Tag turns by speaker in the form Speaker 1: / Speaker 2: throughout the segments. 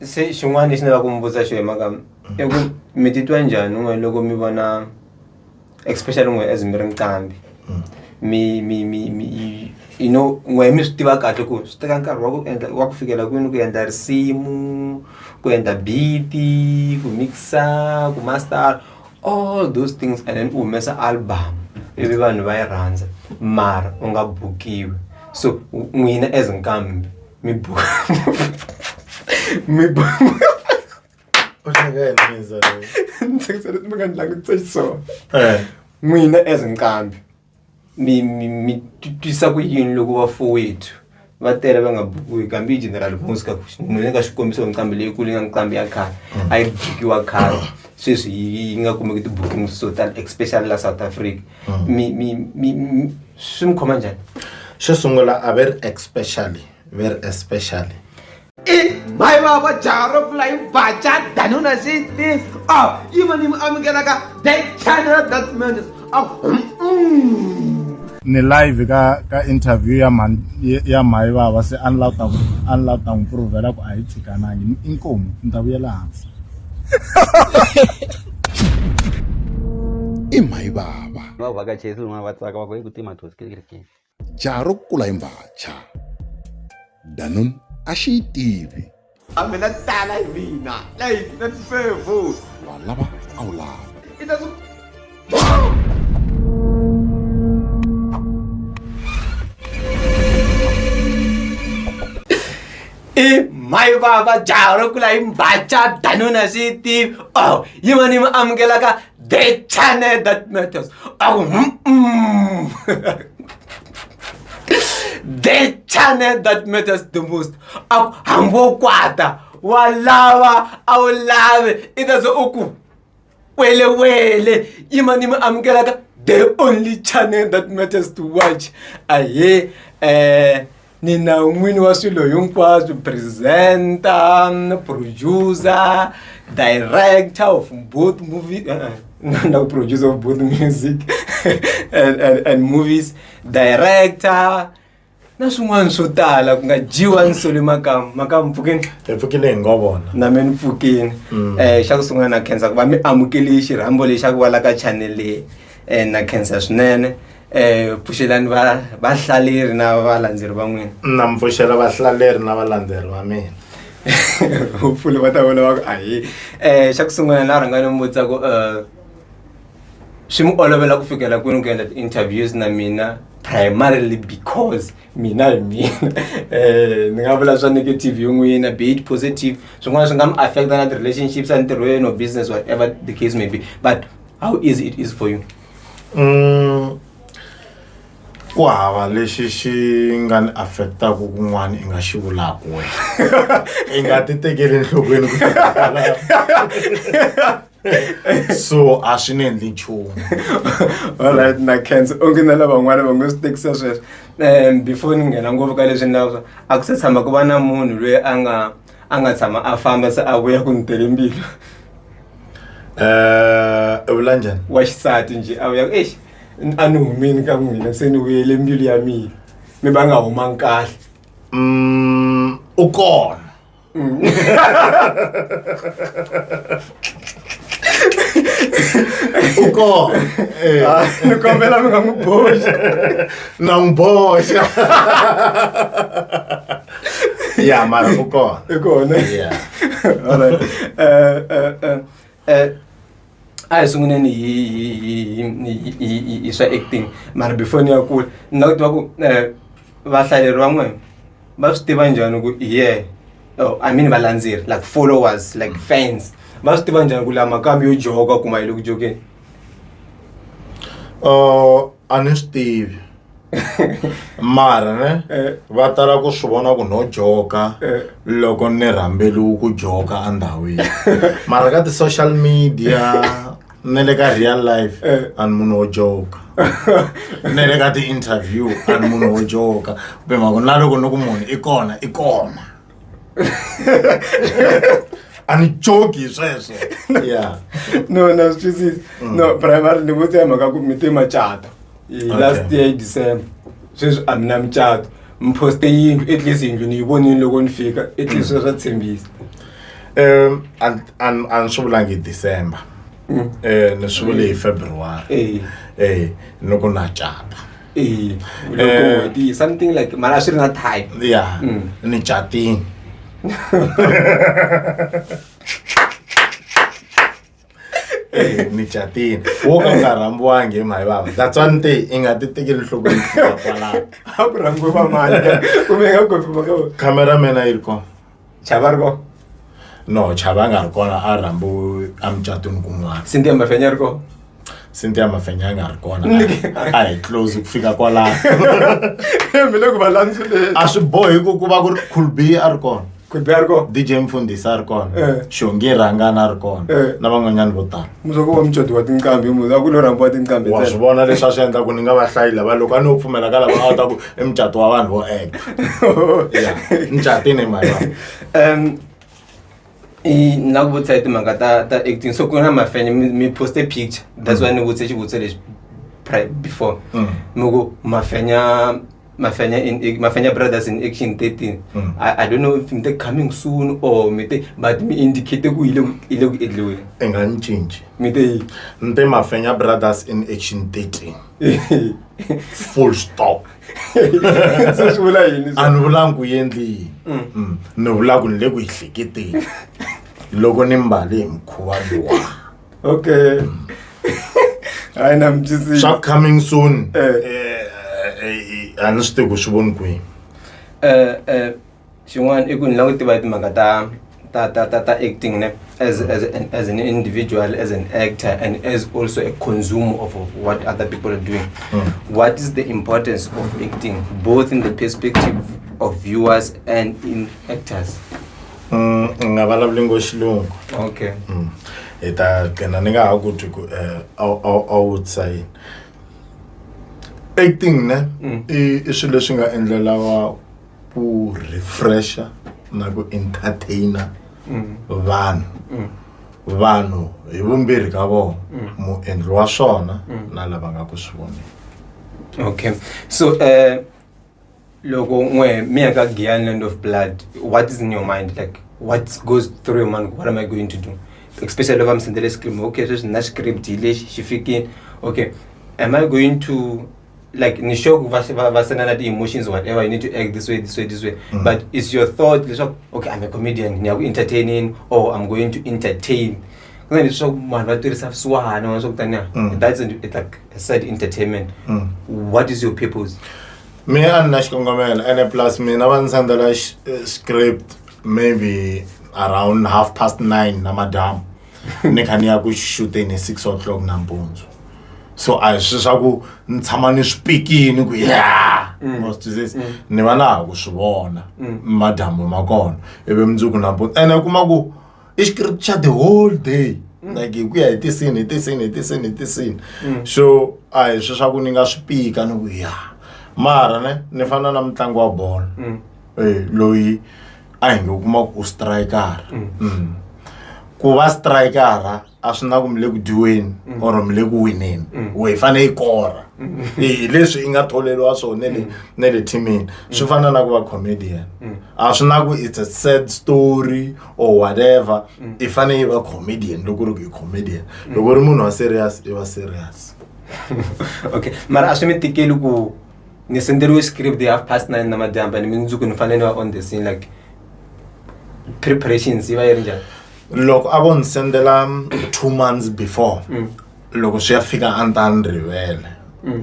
Speaker 1: se xin'wana lexi ni lava ku mi vutisa xo hi Makamu i ku mi titwa njhani n'we loko mi vona especially n'we as mi ri nqambi mi you know n'we mi swi tiva kahle ku swi teka nkarhi wa ku fikela kwini ku endla risimu ku endla beat ku mixa ku master all those things and then u humesa album ivi vanhu va yi rhandza mara u nga bukiwi so n'wina as nqambi mi n'wina as nqambi mi twisa ku yini loko vafowethu va tele va nga bukiwi kambe general music n'wina ka xikombiso nqambi leyikulu yi nga nqambi ya khale a yi bukiwa khale sweswi yi nga kumeki ti-booking so tala especially la South Africa swi mi khoma njhani
Speaker 2: xo sungula a very especially
Speaker 3: Mhayivava jaro flying bacha danuna city. Oh, even if I'm gonna they channel that man.
Speaker 2: ni live ka interview ya Mhayivava se unlock ta improvela ku a yi tsikanangi inkomo ndavuyela hansi
Speaker 4: Mhayivava
Speaker 5: va vakachesi un'wana va tsaka va ku hi ku tima thosi kerekeni
Speaker 4: jaro kula imbacha danun a xi yi tivi
Speaker 3: I'm gonna tala mina. Hey, that's fair food.
Speaker 4: walava a wu lava
Speaker 3: It doesn't.
Speaker 1: Mhayivava jaro kula imbacha danuna city. Oh, you want him amgelaka the channel that matters. Oh, the channel that matters the most. Hambo kwata walava awulave itazo uku wele imani amgelaka the only channel that matters to watch. Aye nina n'wini wa swilo hinkwaswo presenter producer director of both movie no producer of both music and movies director na swin'wana swo tala ku nga jiwa nsole Makamu mpfukeni
Speaker 2: pfukile ngovona
Speaker 1: na me ni pfukini xa ku sungula na khensa ku va mi amukele xirambo lexi xa ku va la ka channel leyi na khensa swinene pfuxelani vahlaleri na valandzeri va n'wina
Speaker 2: na mpfuxela vahlaleri na valandzeri va mina
Speaker 1: hopefully va ta vona va ku ahi xa ku sungula na rhanga ni mi vutisa ku swi mi olovela ku fikela kwini ku endla ti-interviews na mina primarily because mina hi mina ni nga vula swa negative yo n'wina be it positive swin'wana swi nga mi affecta na ti-relationships a ntirhweni or business whatever the case may be but how easy it is for you
Speaker 2: ku hava lexi xi nga ni affectaku kun'wana i nga xi vulaku wena i nga ti tekeli enhlokweni ku so a swi ni endli nchumu
Speaker 1: alright na khensa onge na lavan'wana va ngo swi tekisa sweswo before ni nghena ngopfu ka leswi ni lava swa a ku se tshama ku va na munhu loyi a nga tshama a famba se a vuya ku ni tele mbilu
Speaker 2: u vula njhani
Speaker 1: wa xisati njhe a vuya ku exi a ni humini ka n'wina se ni vuyele mbilu ya mina mi va nga humangi kahle
Speaker 2: u kona u kona
Speaker 1: ni kombela mi nga n'wi boxa
Speaker 2: na n'wi boxa ya mara u kona
Speaker 1: i kona
Speaker 2: yeah
Speaker 1: alright a hi sunguleni hi swa acting mara before ni ya kula ni lava ku tiva ku vahlaleri va n'wina va swi tiva njhani ku I mean valandzeri like followers like fans va swi tiva njhani ku la Makamu yo joka kuma yi le ku jokeni
Speaker 2: a ni swi tivi mara ne va tala ku swi vona ku no joka loko ni rhambeliwe ku joka andhawini mara ka ti-social media ne le ka real life a ni munhu wo joka ne le ka ti-interview a ni munhu wo joka kumbe mako na loko ni ku munhu i kona a ni joki sweswo yeah
Speaker 1: no swi no primary ni vutisa mhaka ku mi te macato last year December sweswi a mina micato mi poste yindlu at least yindlu ni yi vonini loko ni fika at least swa tshembisa
Speaker 2: an swivula December ni swivule February loko na cata
Speaker 1: something like mara swi ri na type
Speaker 2: ni catini ni catini wo ka nga rambiwangi hi Mhayivava that's one day i nga ti tekeli nhlokweni kwala
Speaker 1: a ku rambiwe va mani kumbe nga confirm ka
Speaker 2: camera mena yi ri kona
Speaker 1: chava ri kona
Speaker 2: no chava nga ri kona a rambiwe emucatweni kun'wana
Speaker 1: Cynthia Mafenya ri kona
Speaker 2: Cynthia Mafenya nga ri kona a hi close ku fika kwala
Speaker 1: mi le ku va landzile
Speaker 2: a swi bohi ku va ku ri Cool B a ri kona
Speaker 1: Cool B a ri kona
Speaker 2: DJ Mfundisi a ri kona Shongi Rangana a ri kona na van'wanyana vo tala
Speaker 1: muzoko wa mucato wa tinkambi a ku lo rambiwa tinkambi
Speaker 2: wa swi vona leswi a swi endla ku ni nga va hlayi lava loko a ni wo pfumela ka lava a ta ku i mucato wa vanhu vo acta ncatini Mhayivava
Speaker 1: na ku vutisa hi timhaka ta acting so ku na Mafenya mi poste picture that's why ni vutise xivutiso lexi before mi ku Mafenya brothers in action 13 I don't know if they're coming soon or but me indicate ku ile ku endliweni
Speaker 2: i nga ni cinci
Speaker 1: mi te
Speaker 2: nte Mafenya brothers in action 13 full stop
Speaker 1: so swi vula yini
Speaker 2: a ni vulangi ku endli ni vula ku ni le ku yi hleketeni loko ni mbale hi mukhuva lowa
Speaker 1: okay hayi na mi twisisi
Speaker 2: swa coming soon a ni swi tivi ku swi voni kwihi
Speaker 1: xin'wana i ku ni lava ku tiva timhaka ta acting ne as an individual, as an actor, and as also a consumer of what other people are doing. What is the importance of acting, both in the perspective of viewers and in actors?
Speaker 2: Ngavulavuli ngoxilungu.
Speaker 1: Okay.
Speaker 2: Eta kena ni nga ha ku twi ku a vutisa yini. Acting ne i swilo leswi nga endlelawa ku refresher na ku entertainer vanhu hi vumbirhi ka vona muendli wa swona na lava nga ku swi voneni.
Speaker 1: Okay, so loko n'we mi ya ka Giyani Land of Blood, what is in your mind, like what goes through your mind? What am I going to do? Especially if I'm sending a script, okay, so na script ile shifikin, okay, am I going to like nisho vasana the emotions, whatever, you need to act this way, but it's your thought, okay, I'm a comedian, I'm entertaining, or I'm going to entertain. That's it's like a side entertainment. What is your purpose?
Speaker 2: Me and Nash Kongomel, and plus me never send the script maybe around 9:30 na madam. Nekania go shoot in 6 o'clock nambonzo. So I shaku ntamani speaking ku yeah most of this ne bana go swona madam makona ebe mzuku nambonzo ene kuma ku scripture the whole day like ku ya this scene so I shaku ninga speak and ku yeah mara ne fana na mtlangu wa ball loyi a nge kuma ku striker ku va striker a swi na ku mile ku diweni or mile ku wineni we fane ikora leswi inga tholeliwa swona ne le teamini swi fana na ku va comedian a swi na ku it's a sad story or whatever I fane yi va comedian loko ri ku comedian loko ri munhu wa serious I va serious.
Speaker 1: Okay, mara a swi mi tikeli ku ni senderiwe script they have past 9 na madyamba ni mindzuku ni fanele on the scene, like preparations yi va yi ri njhani?
Speaker 2: Loko a vo ni sendela 2 months before loko swi ya fika a ni ta ni rivele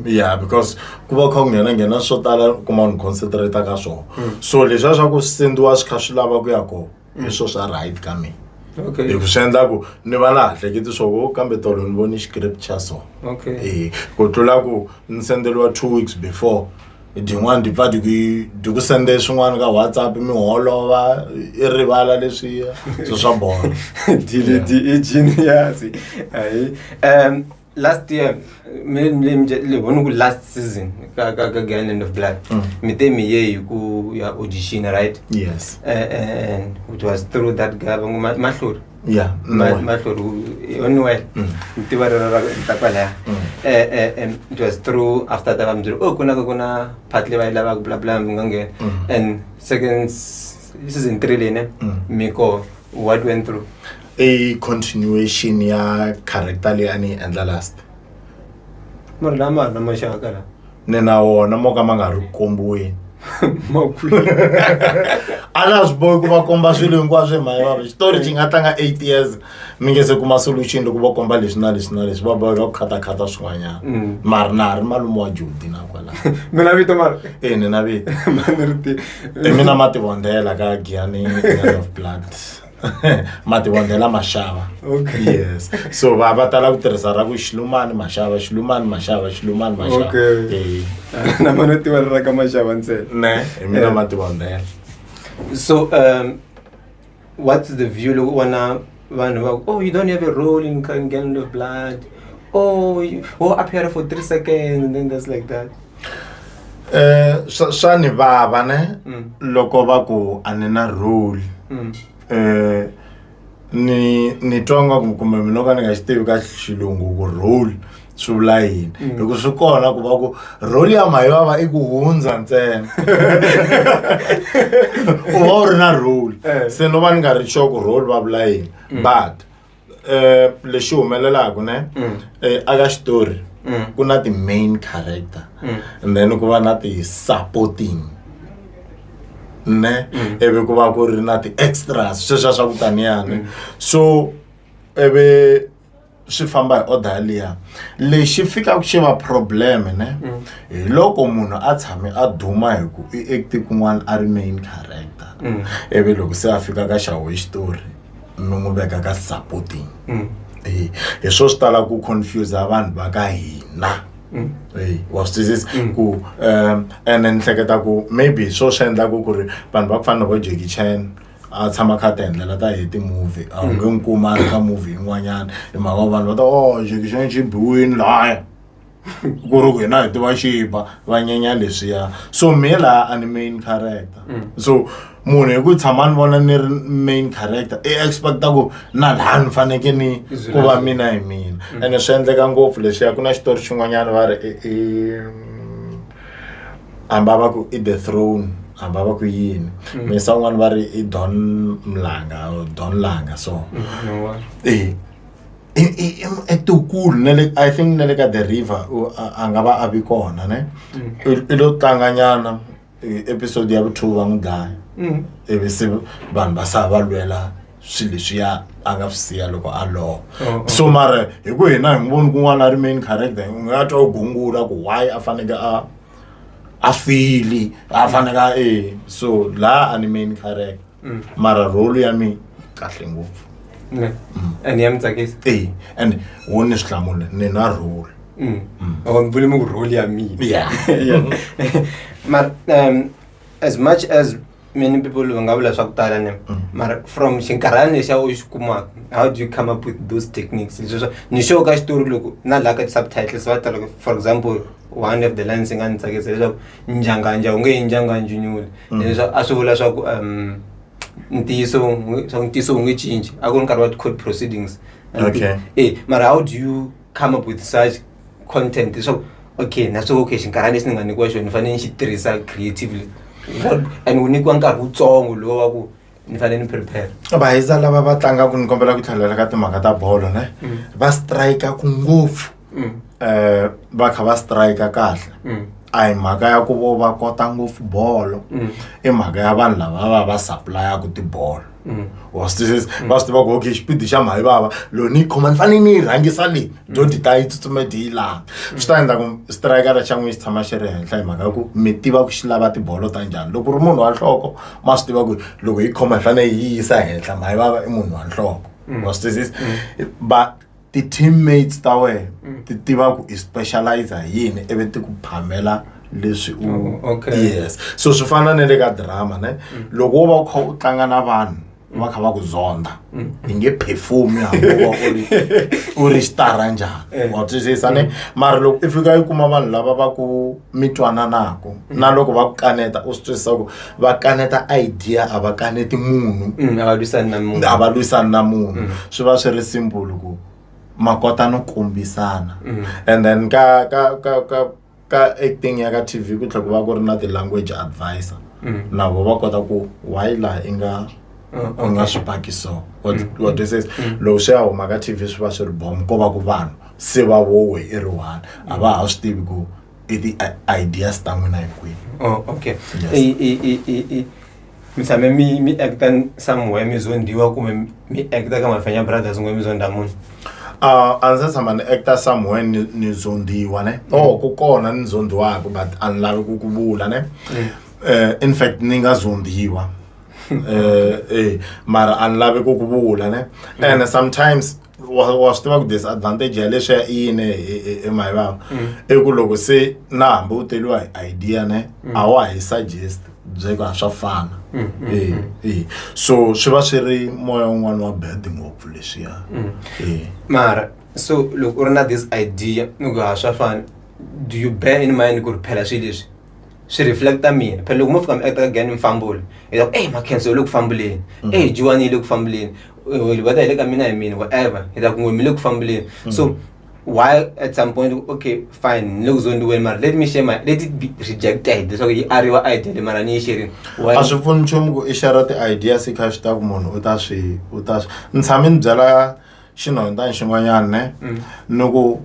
Speaker 2: yeah because ku va kha ku nghena swo tala kuma ni concentrate ka swona so leswi swa ku sendiwa swi kha swi lava ku ya kona hi swo swa right ka mina.
Speaker 1: Okay,
Speaker 2: hi ku swi endla ku ni va na hleketi swo kambe tolo ni voni scripture so
Speaker 1: okay
Speaker 2: ku tlula ku ni sendeliwa 2 weeks before din'wana di pfa di ku sende swin'wana ka WhatsApp mi holova I rivala leswiya so swa bola
Speaker 1: di genius. Last year le vona ku last season ka Giyani Land of Blood mi te mi ye ku ya audition, right?
Speaker 2: yes
Speaker 1: And it was through that guy Mahluri.
Speaker 2: yeah
Speaker 1: Mahluri anyway mtiva ra ta kwala it was through after that I'm kuna partly by lava blah blah ngange and second season 3 lene miko What went through?
Speaker 2: A continuation ya character leyi a ni yi endla last.
Speaker 1: Mara lama na maxaka la.
Speaker 2: Ni na wona mo ka ma nga ri kombiweni.
Speaker 1: Makulu.
Speaker 2: A na swi bohi ku va komba swilo hinkwaswo hi Mhayivava. Xitori xi nga tlanga 8 years mi nge se kuma solution loko va komba leswi na leswi na leswi va boheka ku khata swin'wanyana. Mara na ha ri malume wa Judy na kwala.
Speaker 1: Mina vito mara.
Speaker 2: Ni na vito.
Speaker 1: Manirti.
Speaker 2: Mina Mativondela ka Giyani of blood. Mativondela Mhayivava.
Speaker 1: Okay.
Speaker 2: Yes. So va tala ku tirhisa ra ku Xilumani Mhayivava.
Speaker 1: Okay. Na mana tiva ra ka Mhayivava ntsena.
Speaker 2: Ne, mina Mativondela.
Speaker 1: So what's the view look wanna oh, you don't have a role in Gang of Blood. Oh, up here for 3 seconds and then that's like that.
Speaker 2: Swa ni vava ne loko va ku a ni na role. Ni twanga kumbe mina ka ni nga xitivi ka xilungu ku role swi vula yini. Loko swi kona ku va ku role ya Mhayivava i ku hundza ntsena. U va u ri na role. Se no va ni nga ri sure ku role va vula yini. But lexi humelelaku ne aka xitori ku na ti main character and then ku va na ti supporting ne ebe ku va ku ri na ti extras sweswo swa ku taniyani. So ebe swi famba hi order liya lexi fikaku xi va problem ne hi loko munhu a tshame a duma hi ku i act kun'wana a ri main character ebe loko se a fika ka xawe xitori mi n'wi veka ka supporting. Hi swo swi tala ku confuse vanhu va ka hina. Was this ku and then hleketa ku maybe swo swi endlaku ku ri vanhu va ku fana vo Jackie Chan a tshama kha ta endlela ta hi ti-movie a wu nge nkuma ri ka movie yin'wanyana hi mhaka vanhu va ta Jackie Chan xi biwini laya ku ri ku hina hi tiva xiba va nyenya leswiya. So me laha a ni main character. So munhu hi ku tshama ni vona ni ri main character i expecta ku na laha ni faneke ni ku va mina hi mina. And swi endleka ngopfu leswiya ku na xitori xin'wanyana va ri hamba va ku i the throne hamba va ku yini misa un'wana va ri i Don Langa so etikulu I think nele ka the river a nga va a vi kona ne i lo tlanganyana episode ya vu2 va n'wi dlaya ivi se vanhu va sa va lwela swilo leswiya a nga swi siya loko a lova. So mara hi ku hina hi n'wi voni kun'wana a ri main character hi nga twa u gungula ku why a faneke a feel a faneke so la a ni main character mara role ya mi kahle ngopfu.
Speaker 1: And yam tsakisi.
Speaker 2: And wona sihlamule ni na role.
Speaker 1: Vuli mu role ya mi.
Speaker 2: Yeah.
Speaker 1: But as much as many people nga vula swa ku tala ne mara from xinkarhana xa u xi kumaka how do you come up with those techniques ni sure ka xitori loko na la ka subtitles va tala for example one of the lines nga ni tsakisa leswaku njanganja u nge yi njanganjunyuli leswaku a swi vula swa ku ntiyiso u nge cinci a ku ri nkarhi wa court proceedings.
Speaker 2: Okay.
Speaker 1: Mara how do you come up with such content leswaku okay na swi okay xinkarhana lexi ni nga nyikiwa xona ni fanele ni xi tirhisa creatively and u nyikiwa nkarhi wutsongo lowu wa ku ni fanele ni prepare.
Speaker 2: Vahisa lava va tlangaka ni kombela ku tlhelela ka timhaka ta bolo ne va strike ku ngopfu va kha va strike kahle a hi mhaka ya ku vo va kota ngopfu bolo i mhaka ya vanhu lava va supply-aku tibolo was this va swi tiva ku okay xipidi xa Mhayivava loko ni yi khoma ni fanele ni yi rhangisa leyi dyonti ta yi tsutsuma yi laha swi ta endla ku striker xa n'wi xi tshama xi ri henhla hi mhaka ya ku mi tiva ku xi lava tibolo ta njhani loko ri munhu wa nhloko ma swi tiva ku loko yi khoma hi fanele yi yisa henhla Mhayivava i munhu wa nhloko was this but ti-teammates ta wena ti tiva ku i specialize yini ivi ti ku phamela leswi yes so swi fana na le ka drama ne loko wo va u kha u tlanga na vanhu va kha va ku zonda i nge perform hambi u ri xitara njhani wa twisisa ne mara loko i fika yi kuma vanhu lava va ku mi twananaka na loko va ku kaneta u swi twisisa ku va kaneta idea a va kaneti munhu a va lwisani na munhu swi va swi ri simple ku makota no kombisana and then ka acting ya ka TV ku tlhela ku va ku ri na ti language advisor na vo va kota ku why la i nga u nga swi paki so what this is loko swi ya huma ka TV swi va swi ri bomo ko va ku vanhu se va vowe i ri one a va ha swi tivi ku i ti-ideas ta n'wina hinkwini.
Speaker 1: Okay. Mi tshame mi acta somewhere mi zondiwa kumbe mi acta ka Mafenya Brothers ngwe mi zonda munhu?
Speaker 2: A ndzi tshama ni acta somewhere ni zondiwa ne ku kona ni zondiwaka but a ni lavi ku vula ne in fact ni nga zondiwa mara a ni lavi ku vula ne and sometimes wa swi tiva ku disadvantage ya leswi ya ine Mhayivava i ku loko se na hambi u teliwa hi idea ne a wa hi suggest byeka a swa fana so swi va swi ri moya wun'wana wa bad ngopfu leswiya
Speaker 1: mara so loko u ri na this idea loko a swa fana do you bear in mind ku ri phela swilo leswi swi reflecta mina phela loko mo fika mi acta again mi fambula hi ta Makhenso u le ku fambuleni Giyani yi le ku fambuleni vata hi le ka mina hi mina whatever hi ta ku n'we mi le ku fambuleni so why at some point okay fine look zondiweni mara let it be rejected leswaku yi ariwa idea mara ni yi sharing
Speaker 2: a swi pfuni nchumu ku i share ti-ideas i kha swi ta ku munhu u ta swi ni tshame ni byela xinhonta xin'wanyana ne ni ku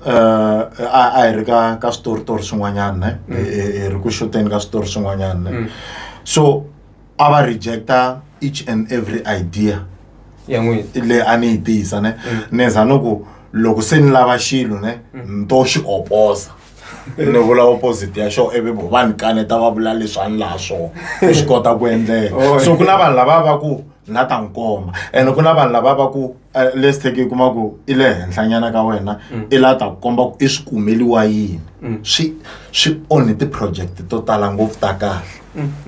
Speaker 2: a hi ri ka switoritori swin'wanyana ne hi ri ku xuteni ka switori swin'wanyana ne so a va rejecta each and every idea
Speaker 1: ya n'wina
Speaker 2: leyi a ni yi tisa ne ni za ni ku loko se ni lava xilo ne ni to xi oposa ni vula opposite ya xo ivi vo va ni kaneta va vula leswi a ni laha swona ku swi kota ku endleka so ku na vanhu lava va ku na ta nkomba and ku na vanhu lava va ku let's take i kuma ku i le henhlanyana ka wena i la ta ku komba ku i swi kumeliwa yini swi onhi ti-project to tala ngopfu ta kahle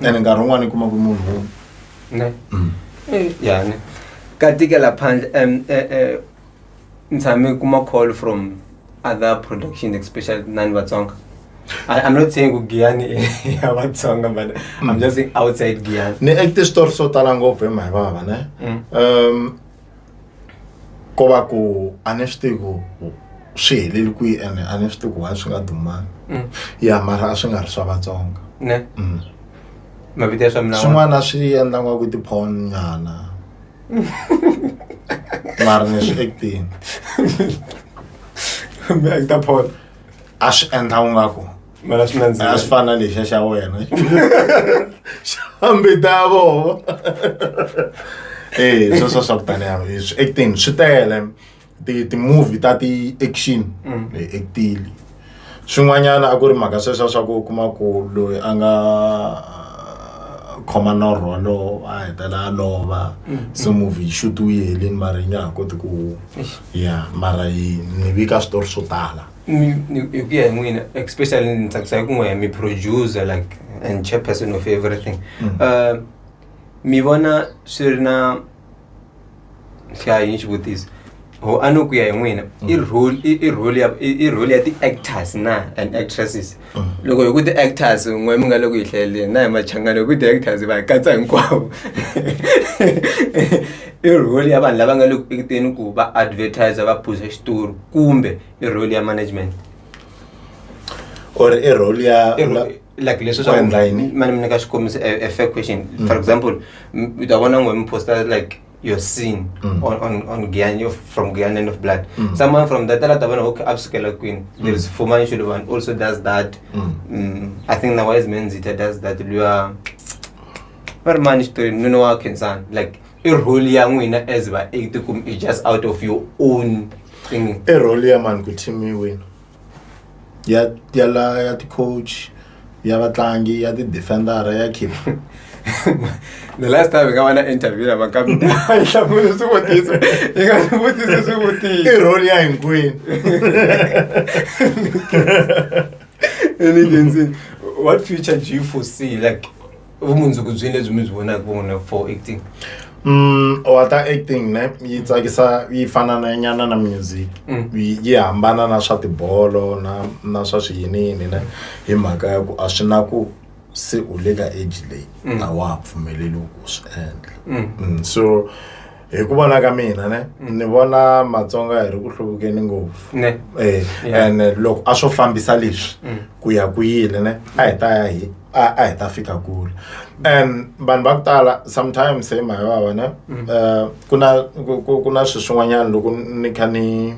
Speaker 2: and nkarhi wun'wana i kuma ku munhu
Speaker 1: ne ya ne ka tikela phandle nitshame kuma call from other productions especially Vatsonga. I'm not saying Giyani ya Vatsonga but I'm just saying outside Giyani
Speaker 2: ni acte store so tala ngopfu hi Mhayivava ne ko va ku a ni swi tivi ku swi heleli kwihi ene a ni swi tivi ku why swi nga dumanga ya mara a swi nga ri swa Vatsonga
Speaker 1: ne mavito ya swa mina
Speaker 2: swin'wana swi endla nga ku ti-porn nyana mara ni swi acting
Speaker 1: mi acta porn
Speaker 2: a swi endla u nga ku
Speaker 1: mara swi nandzika
Speaker 2: a swi fana lexiya xa wena xambi ta vova sweswo swa ku taniya swi acting swi tele ti-movie ta ti-action actile swin'wanyana a ku ri mhaka sweswo swa ku kuma ku loyi a nga khoma norholo a hetela a lova so movie shoot wu yi heleni mara yi nga ha koti ku ya mara ni vika switori swo tala
Speaker 1: hi ku ya hi n'wina especially ni tsakisa ku n'we mi producer like and chairperson of everything mi vona swi ri na xa hi xivutiso a no ku ya hi n'wina i role ya ti-actors na and actresses loko hi ku ti-actors n'we mi nga le ku hi hlayeleni na hi machangani hi ku ti-actors va hi katsa hinkwavo i role ya vanhu lava nga le ku ekiteni ku va advertiser va pusa xitori kumbe i role ya management
Speaker 2: or i role ya
Speaker 1: like leswi swa mani mi nyika xikombiso a fair question for example u ta vona n'we mi posta like your scene on Giyani from Giyani and of blood someone from that ta vona okay upscale queen there is Fumani Shuluvan also does that I think the wise man Zita does that luya but man story no wa kensan like i role ya n'wina as va acting is just out of your own thing
Speaker 2: i role ya man ku team win ya ti coach ya vatlangi ya ti defender ya keep
Speaker 1: the last time I got an interview na Makamu I hlamula swivutiso I nga swivutiso swivutiso
Speaker 2: i role ya hinkwini
Speaker 1: and what future do you foresee like vumundzuku byi lebyi mi byi vonaka vona for acting
Speaker 2: wata acting ne yi tsakisa yi fana na nyana na music yi hambana na swa tibolo na swa swiyinini ne hi mhaka ya ku a swi na ku se u le ka age leyi a wa ha pfumeleli ku swi endla so hi ku vona ka mina ne ni vona Matsonga hi ri ku hluvukeni ngopfu
Speaker 1: ne
Speaker 2: and loko a swo fambisa leswi ku ya ku yile ne a hi ta ya hi a hi ta fika kule. And vanhu va ku tala sometimes hi Mhayivava ne ku na swilo swin'wanyana loko ni kha ni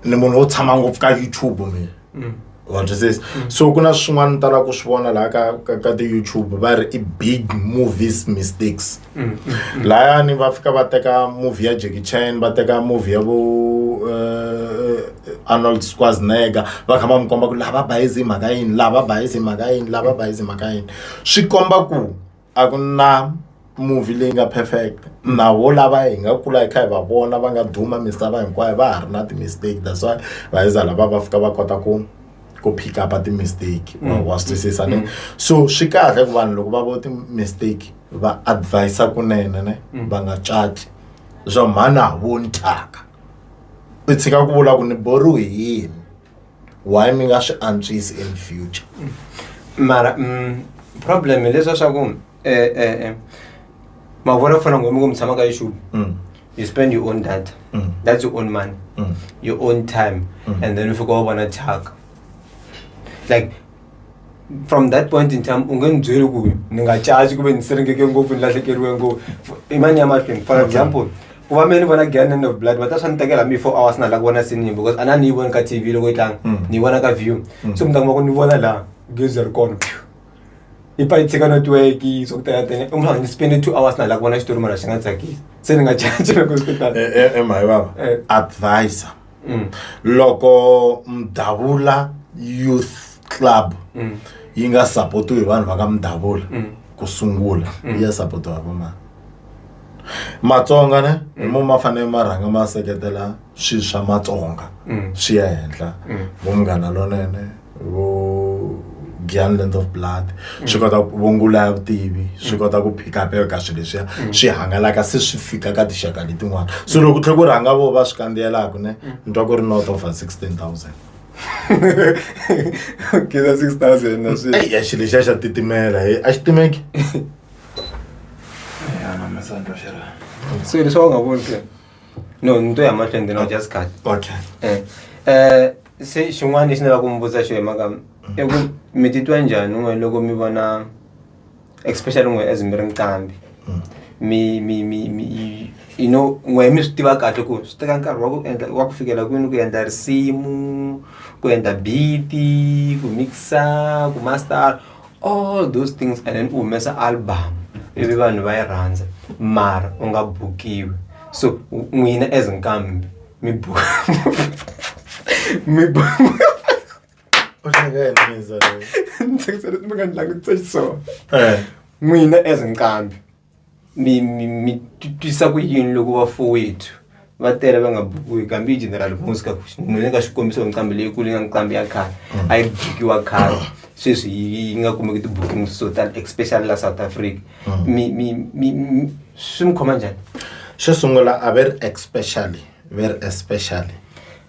Speaker 2: munhu wo tshama ngopfu ka YouTube mina. What is this? So kuna swin'wana tala ku swi vona la ka ti YouTube va ri big movies mistakes. Laya ni va fika va teka movie ya Jackie Chan, va teka movie ya vo Arnold Schwarzenegger, va kha va mi komba ku lava bayizi makayini, lava bayizi makayini, lava bayizi makayini. Swi komba ku a ku na movie leyi nga perfect. Na wo lava hi nga kula hi kha hi va vona va nga duma misava hinkwayo va ha ri na ti mistake. That's why bayiza lava va fika va kota ku pick up the mistake was to say something. So swi kahle ku vanhu loko va vo ti mistake va advise kunene ne va nga cati swo mhana voni thaka u tshika ku vula ku ni boriwe hi yini why mi nga swi antswisi in future.
Speaker 1: Mara problem leswa swa ku mavona fana ngomi ku mtshama ka YouTube. You spend your own data. That's your own money. Your own time. And then if you go over and attack. Like from that point in time ungenizweli ku ninga charge kube nisirengeke ngoku nilahlekeriwe ngoku imani yamahlweni. For example kuba meni vona Giyani of blood but asanitekela me 4 hours na la kubona sini because anani yibona ka TV loko itlanga ni vona ka view so mntanga ku ni vona la gezi ri kona ipa itsika network so kutayatene umhlanga ni spend 2 hours na la kubona xitori mara xi nga tsakisi se ni nga charge loko swi ta
Speaker 2: Mhayivava advisor loko Mdavula Youth Club yi nga support hi vanhu va ka Mdavula ku sungula ya support va mama Matsonga ne mo ma fanele ma rhanga ma seketela swilo swa Matsonga swi ya henhla vo Munghana Lonene vo Giyani Land of Blood swi kota ku vungula ya vutivi swi kota ku pick up eka swilo leswiya swi hangalaka se swi fika ka tixaka letin'wana so loko tlhe ku rhanga vo va swi kandziyelaka ne ni twa ku ri north of 16,000.
Speaker 1: Okay, that's 6,000 na swi.
Speaker 2: Ya xilo xa titimela a xi timeki. Na masandro xera.
Speaker 1: So leswi wa nga voni ke. No, nto ya mahlweni no just cut.
Speaker 2: Okay.
Speaker 1: Se xin'wana lexi ni va ku mbuza xo hi maka i ku mi titwa njhani n'we loko mi vona especially n'we as mi ri nqambi mi you know n'we mi swi tiva kahle ku swi teka nkarhi wa ku endla wa ku fikela kwini ku endla risimu ku endla beat ku mixa ku master all those things and then u humesa album ivi vanhu va yi rhandza mara u nga bukiwi so n'wina as nqambi mi n'wina as nqambi mi twisa ku yini loko vafowethu va tele va nga bukiwi kambe hi general music n'wina ka xikombiso nqambi leyikulu nga nqambi ya khale a yi bukiwa khale sweswi yi nga kumeki ti-booking so tala especially la South Africa swi mi khoma njhani?
Speaker 2: Xo sungula a very especially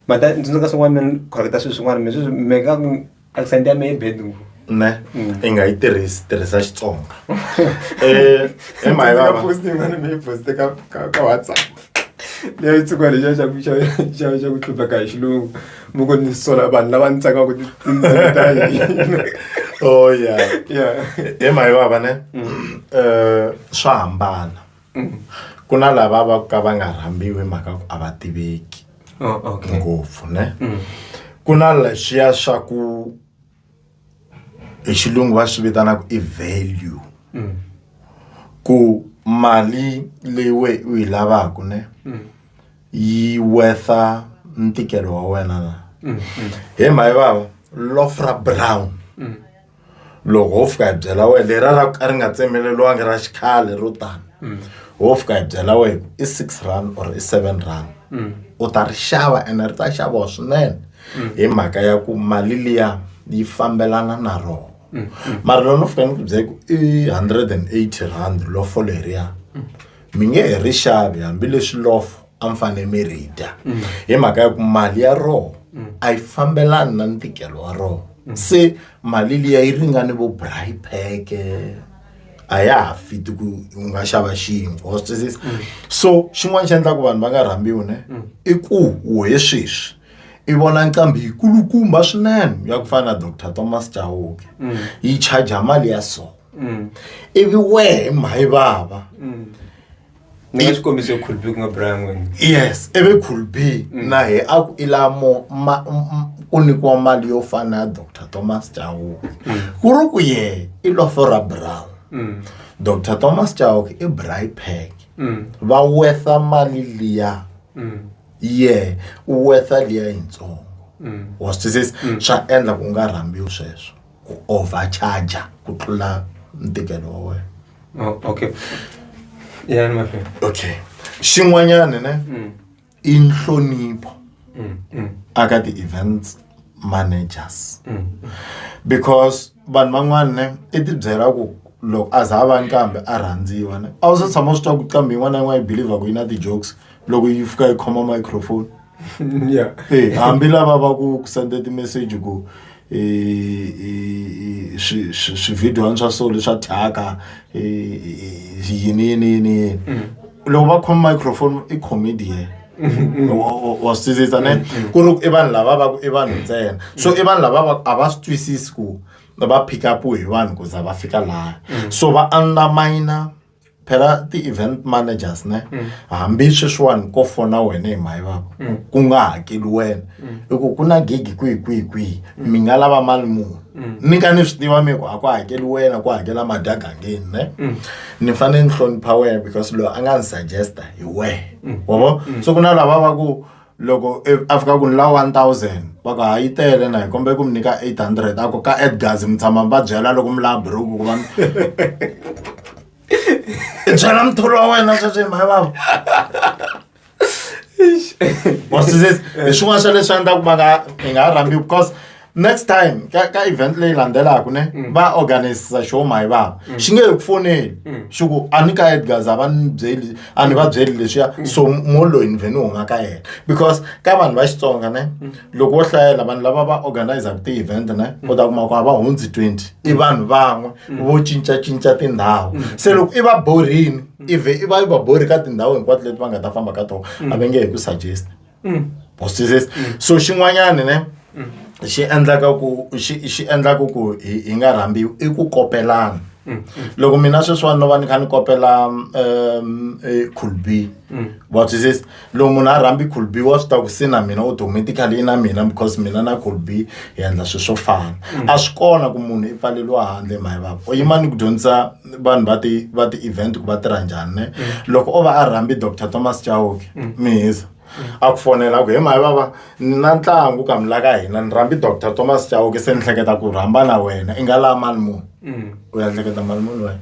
Speaker 1: mata ndzi nga swin'wana mi correcta swilo swin'wana mi sweswi meka accent ya me bed
Speaker 2: ne i nga yi tirhisa Xitsonga hi Mhayivava
Speaker 1: mi poste ka WhatsApp leyi tsikuwa lexa xa ku hlupheka hi xilungu mi ku ni sola vanhu lava ni tsakaka tindzimi ta hina.
Speaker 2: Oh yeah hi Mhayivava ne swa hambana ku na lava va ka va nga rhambiwi mhaka ku a va tiveki ngopfu ne ku na lexiya swa ku hi xilungu va swi vitanaka i value ku mali leyi u yi lavaka ne yi wortha ntikelo wa wena na hi Mhayivava Lofra Brown loko ho fika hi byela wena lera ra ka ri nga tsemeleliwangi ra xikhale ro tani ho fika hi byela wena i 6 rand or i 7 rand u ta ri xava ene ri ta xava swinene hi mhaka ya ku mali liya yi fambelana na rona mara loko no fika ni ku byela ku i 180 rand lofo leriya mi nge he ri xavi hambileswi lofo a mi fanele mi ri dya hi mhaka ya ku mali ya rona a yi fambelani na ntikelo wa rona se mali liya yi ringane vo braai pack a ya ha fiti ku u nga xava xinkwa so xin'wana xa endla ku vanhu va nga rhambiwi ne i ku u he sweswi i vona nqambi yikulukumba swinene ya ku fana na Dr. Thomas Chauke yi charge mali ya so ivi wehe Mhayivava
Speaker 1: ni nga xikombiso khulbi ku nga Brian wena
Speaker 2: yes eve khulbi na he aku ilamo ku nikiwa mali yo fana na Dr. Thomas Chauke ku ri ku ye i lofora Brown Dr. Thomas Chauke i braai pack va wetha mali liya yeah wetha liya yintsongo was this swa endla ku nga rambiwi sweswo ku overcharge ku tlula ntikelo wa wena
Speaker 1: okay yeah my friend
Speaker 2: okay xin'wanyana ne inhlonipho aka ti events managers because vanhu van'wana ne i ti byela ku loko azava nkambe a rhandziwa ne a wu se tshama swi twa ku kambe yin'wana na yin'wana yi believer ku yi na ti-jokes loko yi fika yi khoma microphone
Speaker 1: yeah
Speaker 2: hambi lava va ku senda ti-message ku swividiyo swa so leswa thyaka yini loko va khoma microphone i comedian wa swi twisisa ne ku ri i vanhu lava va ku i vanhu ntsena so i vanhu lava a va swi twisisi ku va pick up hi vanhu ku za va fika laha so va undermine phela ti-event managers ne hambi sweswiwani ko fona wena hi Mhayivava ku nga hakeli wena i ku na gigi kwihi mi nga lava mali muni ni ka ni swi tiva mi ku a ku hakeli wena ku hakela madagangeni ne ni fanele ni hlonipha wena because loyi a nga ni suggesta hi wehe wabo so ku na lava va ku loko a fika ku ni la 1000 va ku hayi tele na hi kombe ku mi nyika 800 a ku ka Edgars mi tshama mi va byela loko mi lava buruku ku va byela mtholo wa wena sweswi Mhayivava was this hi swin'wana swa leswi endlaku hi nga rambi because next time ka event leyi landzelaka ne va organisa show Mhayivava xi nge ku foneli xi ku a ni ka Edgars a va ni byeli a ni va byeli leswiya so mo loyi ni vhe ni hunga ka yena because ka vanhu va Xitsonga ne loko wo hlayela vanhu lava va organizaka ti-event ne u ta kuma ku a va hundzi 20 i vanhu van'we vo cincacinca tindhawu se loko i va borini i va bori ka tindhawu hinkwato leti va nga ta famba ka tona a va nge hi ku suggest so xin'wanyana ne xi endlaka ku hi nga rambiwi i ku kopelana loko mina sweswiwani no va ni kha ni kopela khulbi what is this loko munhu a rambi khulbi wa swi ta ku se na mina automatically i na mina because mina na khulbi hi endla swilo swo fana a swi kona ku munhu i pfaleliwa handle Mhayivava u yima ni ku dyondzisa vanhu va ti-event ku va tirha njhani ne loko o va a rambi Dr. Thomas Chauke mihiza a ku fonela ku he Mhayivava ni na ntlangu ka mi la ka hina ni rambi Dr. Thomas Chauke se ni hleketa ku rhamba na wena i nga la mali muni u ya hleketa mali muni wena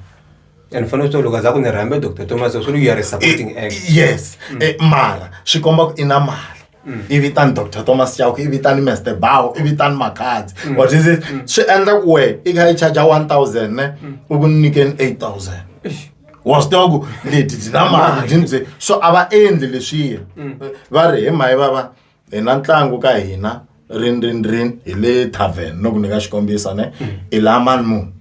Speaker 1: and fanele to loko za ku ni rambe Dr. Thomas so you are a supporting act
Speaker 2: yes mara swi komba ku ina mali i vitani Dr. Thomas Chauke i vitani Mr. Bao i vitani Makadzi what is it swi endla ku we i kha i charge 1000 ne u ku nyikeni 8000 was dog leti na mali ndzi so ava endli leswiya va ri he Mhayivava hi na ntlangu ka hina rin hi le tavern no ku nyika xikombiso ne i la mani muni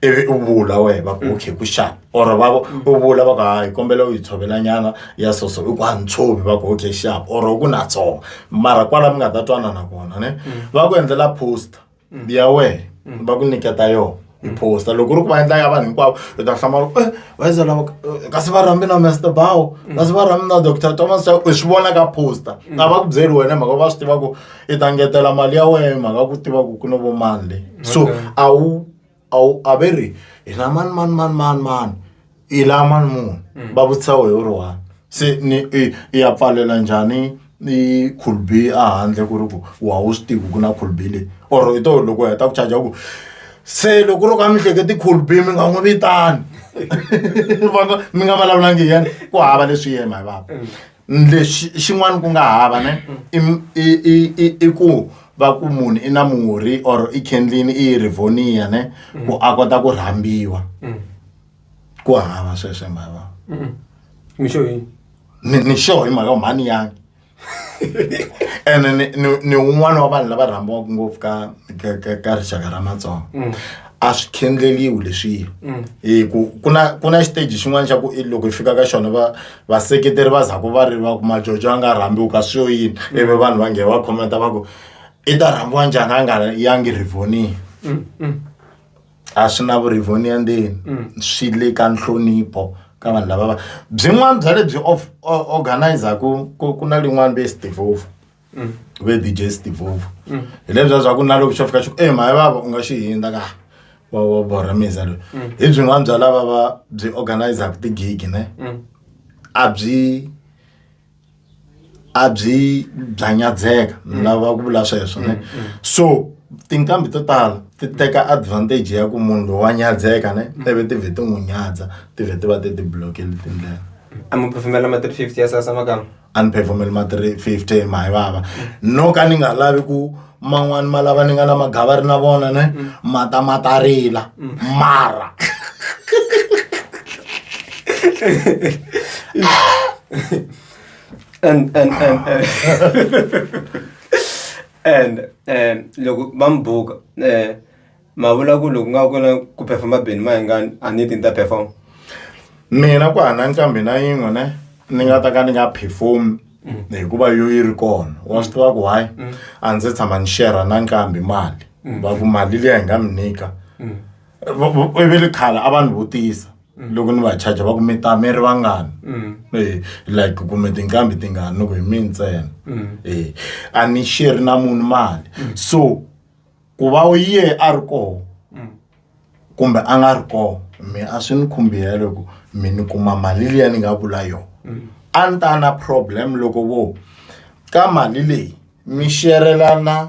Speaker 2: ivi u vula we va ku okay ku sharp or va u vula va ku hayi kombela u yi tshovela nyana ya soso i ku a ni tshovi va ku okay sharp or ku na tsonga mara kwala mi nga ta twana na kona ne va ku endlela poster ya we va ku nyiketa yona i poster loko ri ku va endla ya vanhu hinkwavo u ta hlamala va ze lava kasi va rambi na Mr. Bao kasi va rambi na Dr. Thomas u swi vona ka poster a va ku byeli wena mhaka va swi tiva ku i ta ngetela mali ya wena mhaka ku tiva ku ku no vo mali leyi so a ve ri hi na mani i la mani muni va vutisa wehe u ri one se ni i ya pfalela njhani i khulbi a handle ku ri ku wa wu swi tivi ku na khulbi leyi or i to loko heta ku charger ku se loko ro ka mi hleketi khulbi mi nga n'wi vitani mi nga vulavulangi hi yena ku hava leswi yena Mhayivava lexi xin'wana ku nga hava ne i ku va ku munhu i na murhi or i khendlini i Revonia ne ku a kota ku rhambiwa ku hava sweswo Mhayivava
Speaker 1: misho yini
Speaker 2: ni sure hi mhaka mhani yangi ene ni un'wana wa vanhu lava rhambiwaka ngopfu ka rixaka ra Matsonga a swi khendleliwi leswi kuna stage xin'wana xa ku loko i fika ka xona va seketeri va za ku va ri va ku majojo anga rhambiwi ka swo yini ivi vanhu va nge va commenta va ku i ta rhambiwa njhani a nga yangi Revonia a swi na Revonia ndeni swi le ka nhlonipho ka vanhu lava byin'wana bya lebyi organizer ku na lin'wana be Stivovu ve DJ Stivovu hi lebyi bya ku na loko xo fika xo Mhayivava u nga xi hindza ka wa borha misa lo hi byin'wana bya lava va byi organizer ti gig ne a byi banyadzeka lava ku vula sweswo ne so tinkambi to tala ti teka advantage ya ku munhu lo wa nyadzeka ne ivi ti ve ti n'wi nyadza ti ve ti va ti blockele tindlela
Speaker 1: amupefumela ma 350 ya sasa Makamu
Speaker 2: unperformable ma 350 Mhayivava no ka ni nga lavi ku man'wani ma lava ni nga na magava ri na vona ne matamarila mara
Speaker 1: and loko bambuka mavula ku loko nga kona ku performa beni ma ngani a need to perform
Speaker 2: mina ku hana nkambi na yin'we ne ni nga ta ka ni nga perform hikuva yo yi ri kona wa swi tiva ku why a ndzi tshama ni share na nkambi mali va ku mali leyi hi nga mi nyika ivile khale a vanhu vutisa loko ni va charge va ku mi ri vangani like kumbe tinkambi tingani loko hi mi ntsena a ni share na munhu mali so ku va ye a ri koho kumbe a nga ri koho mi a swi ni khumbira loko mi ni kuma mali leyi ni nga vula yona a ni ta na problem loko vo ka mali leyi mi sherelana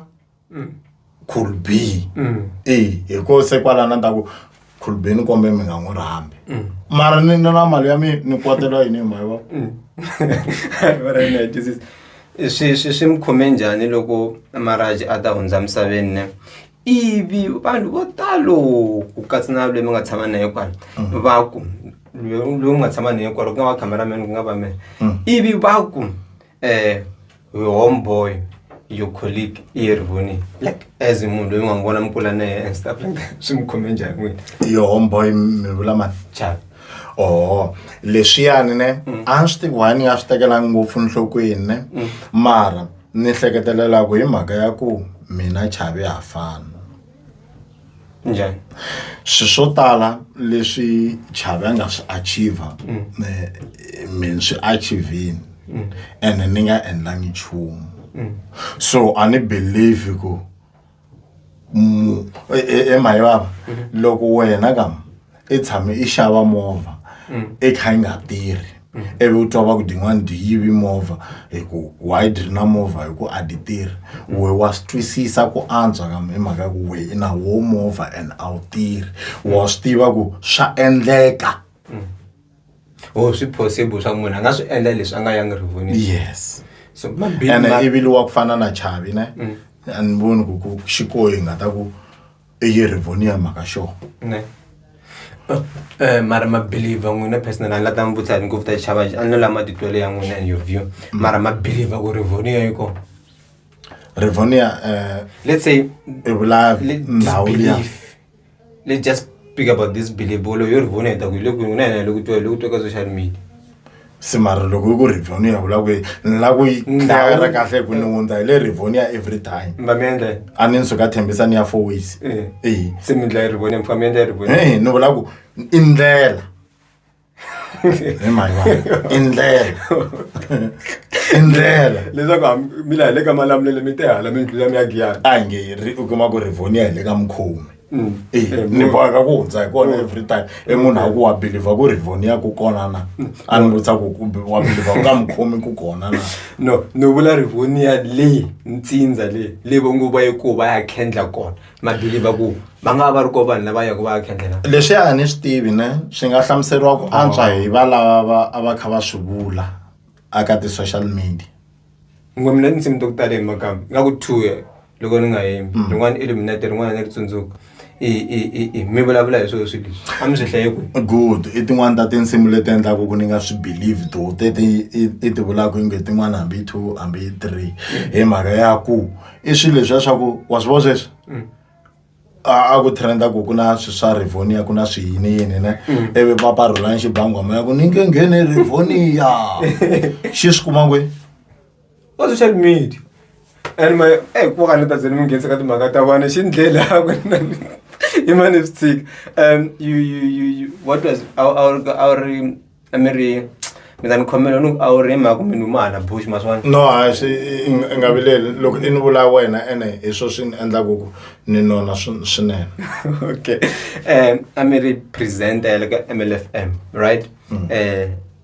Speaker 2: cool B hiko se kwalana ta ku cool B ni kombe mi nga n'wi rambi mara ni na mali ya mi ni kwatela yini Mhayivava
Speaker 1: swi mkhome njhani loko Maraji a ta hundza misaveni ne ivi vanhu vo talo ku katsa na loyi mi nga tshama naye kwala va ku loyi nga tshama naye kwala ku nga va cameraman ku nga va me ivi va ku homeboy your colleague Revonia like as munhu loyi nga n'wi vona mi kula naye and stuff like that swi mkhome njhani n'wina
Speaker 2: yo homeboy mi vula mani
Speaker 1: Chavi
Speaker 2: leswiyani ne a swi tivi why ni nga swi tekela ngopfu nhlokweni ne mara ni hleketelela ku hi mhaka ya ku mina Chavi ha fana
Speaker 1: njhani
Speaker 2: swo tala leswi Chavi a nga swi achieve mina swi achievini and ni nga endlangi nchumu so a ni believe ku Mhayivava loko wena kam i tshame i xava movha i kha yi nga tirhi ivi u twa va ku din'wana di yivi movha hi ku why di ri na movha hi ku a di tirhi we wa swi twisisa ku antswa ka hi mhaka ku we i na wo movha and a wu tirhi wa swi tiva ku swa endleka
Speaker 1: swi possible swa munhu a nga swi endla leswi a nga yangi Revonia
Speaker 2: yes
Speaker 1: so
Speaker 2: and ivi luwa ku fana na Chavi ne a ni voni ku xikoyi nga ta ku i Revonia mhaka xona
Speaker 1: ne mara ma believe n'wina personal a ni lata mvutisa ni ngopfu ta chava a ni lama titwele ya n'wina and your view mara ma believe ku Revonia yi kona
Speaker 2: Revonia
Speaker 1: let's say
Speaker 2: let's
Speaker 1: just speak about this belief bolo yo Revonia ta ku ile ku n'wina loko twa ka social media
Speaker 2: simara loko ku Revonia vula ku la ku ra kahle ku ni hundza ile Revonia every time
Speaker 1: mbamendla
Speaker 2: a ni nsuka thembisa ni ya 4 weeks
Speaker 1: se mi ndla Revonia mfamendla Revonia
Speaker 2: ni vula ku indlela Mhayivava indlela
Speaker 1: leswaku mila le ka malamulele mi te hala mi ndlula mi ya Giyani
Speaker 2: a nge u kuma ku Revonia le ka mkhomi ni boheka ku hundza hi kona every time munhu a ku wa believe ku Revonia ku kona na a ni vutisa ku wa believe ku ka mkhomi ku kona na
Speaker 1: no vula Revonia leyi ntsinza leyi vonguva yi ku va ya khendla kona ma believe ku va nga va ri ko vanhu lava ya ku va ya khendlela
Speaker 2: leswi a ni swi tivi ne swi nga hlamuseriwa ku antswa hi va lava a va kha va swi vula aka ti social media
Speaker 1: ngwe mina tinsimu to ku tala hi Makamu nga ku 2 loko ni nga yimi rin'wana eliminate rin'wana ni ri tsundzuka mi vulavula hi swilo leswi a mi swi hlaye ku
Speaker 2: good i tin'wana ta tinsimu leti endlaku ku ni nga swi believe to i ti vulaka inge tin'wana hambi 2 hambi 3 hi mhaka ya ku i swilo leswiya swa ku wa swi vona sweswi a ku trenda ku kuna swa Revonia kuna swiyini ne evi va parhula xibangwama ya ku ni nge nghene Revonia xi swi kuma kwe
Speaker 1: on social media and my ku va nga ta nghenisa ka timhaka ta vana xi ndlela imani stick you what was our mina ni khomela no a ri mhaka mina umana bush maswana
Speaker 2: no a swi nga vileli loko i ni vula wena ene hi swo swi ni endla ku ni nona swinene
Speaker 1: okay I'm a presenter like MLFM right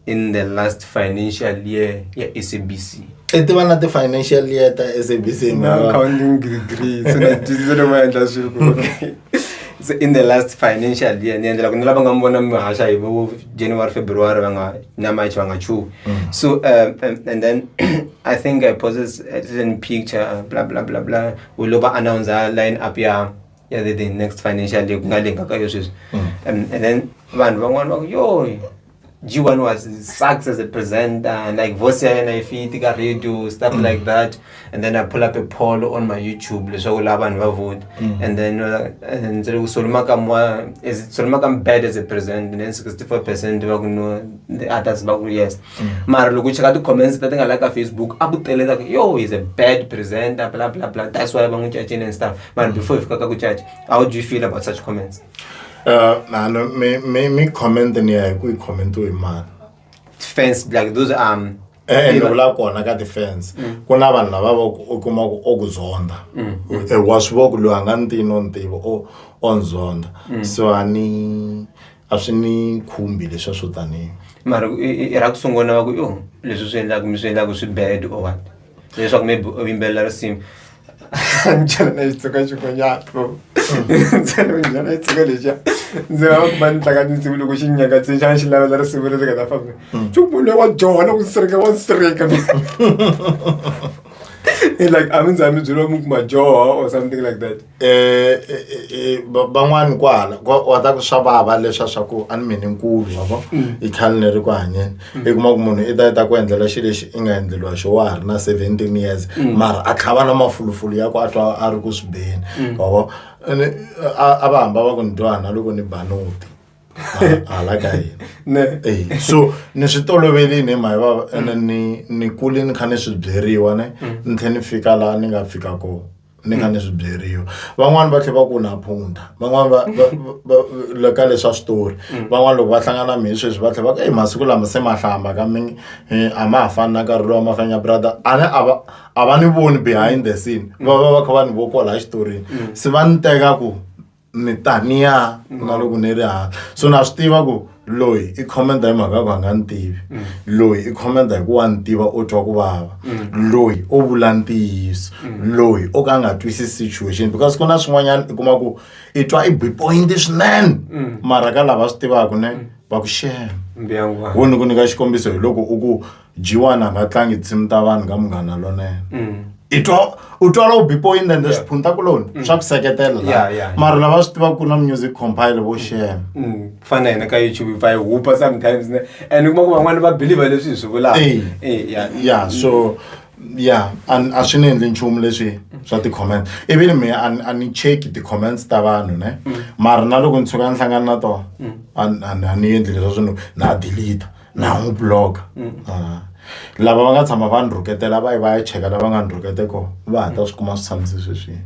Speaker 1: in the last financial year ya SABC
Speaker 2: tiva na ti financial year ta SABC
Speaker 1: no counting degree so na tizwe no maendla swilo okay so in the last financial year ni endla ku ni lava nga mbona mhasha hi January February va nga na March va nga chu so and then I think I posted a certain picture blah blah blah blah we lo ba announce line up ya the next financial year ku nga lenga ka yo sweswi and then vanhu van'wana va ku yo G1 was sucks as a presenter, like voice and I feed radio stuff like that, and then I pull up a poll on my YouTube, so vote, and then Makamu is Makamu bad as a presenter, and then 64% the others yes. Mar look check out the comments that I like on Facebook. I would tell you that yo he's a bad presenter, blah blah blah. That's why I'm judging and stuff. But before if I judge, how do you feel about such comments?
Speaker 2: No, me comment ni ya ku comment to man
Speaker 1: Fans like those
Speaker 2: and vula kona ka defense kuna vanhu lava va kuma ku okuzonda wa swivoku lo anga ntino ntivo onzonda so ani a swi ni khumbi leswi swo tani
Speaker 1: mara era ku sungula va ku yo leswi swi endlaku mi swi endlaku swi bad or what leswaku maybe u yimbelela risimu njana na xitsoka xikonyako njana xitsoka lexiya ndzi va ku va ni tlanga tinsimu loko xi nyakatse xana xi lavela risimu leri nga ta famba cumune wa jona ku sirika wa sirika like I mean I'm byeriwa mu kuma joho or something like that
Speaker 2: van'wani kwala wa ta ku swa vava leswa swa ku ani mini nkulu yabo i khale ni ri ku hanyeni i kuma ku munhu i ta ku endlela xilo lexi i nga endleliwa xo wa ha ri na 17 years mara a tlhava na mafulufulu ya ku a twa a ri ku swibeni yabo a va hamba va ku ni dwana loko ni banuti like I so ni swi tolovelini hi Mhayivava ene ni kule ni kha ni swi byeriwa ne ni tlhe ni fika laha ni nga fika ko ni kha ni swi byeriwa van'wani va tlhe va ku na phunda van'wani va leka leswa switori van'wani loko va hlangana mi sweswi va tlhe va ku masiku lama se mahlamba ka mi a ma ha fani na nkarhi lowa mafanya brother ane a va ni voni behind the scene va kha va ni vokola xitorini se va ni teka ku ni taniya na loko ni ri so na swi tiva ku loyi I commenta hi mhaka ku nga ntivi loyi I commenta hi ku wa ntiva o twa ku vava loyi o vula ntiyiso loyi o ka nga twisisi situation because kuna swin'wanyana I kuma ku I twa I be point swinene mara ka lava swi tivaka ne va ku share woni ku nyika xikombiso hi loko u ku G1 nga tlangi tinsimu ta vanhu ka munghana lonene u twa lo be point and the punta kuloni swa ku seketela mara lava swi tiva ku na music compile vo share
Speaker 1: fana hina ka YouTube va hupa sometimes and kuma ku van'wana va believe leswi hi swi vulaka
Speaker 2: so and a swi ni endli nchumu leswi swa ti comment even me a ni check ti comments ta vanhu ne mara na loko ni tshuka ni hlangana na tona a ni endli leswi swino na delete na n'wi block lava va nga tshama va ni rhuketela va ya cheka lava nga ni rhukete ko va hata swi kuma swi tshamise sweswi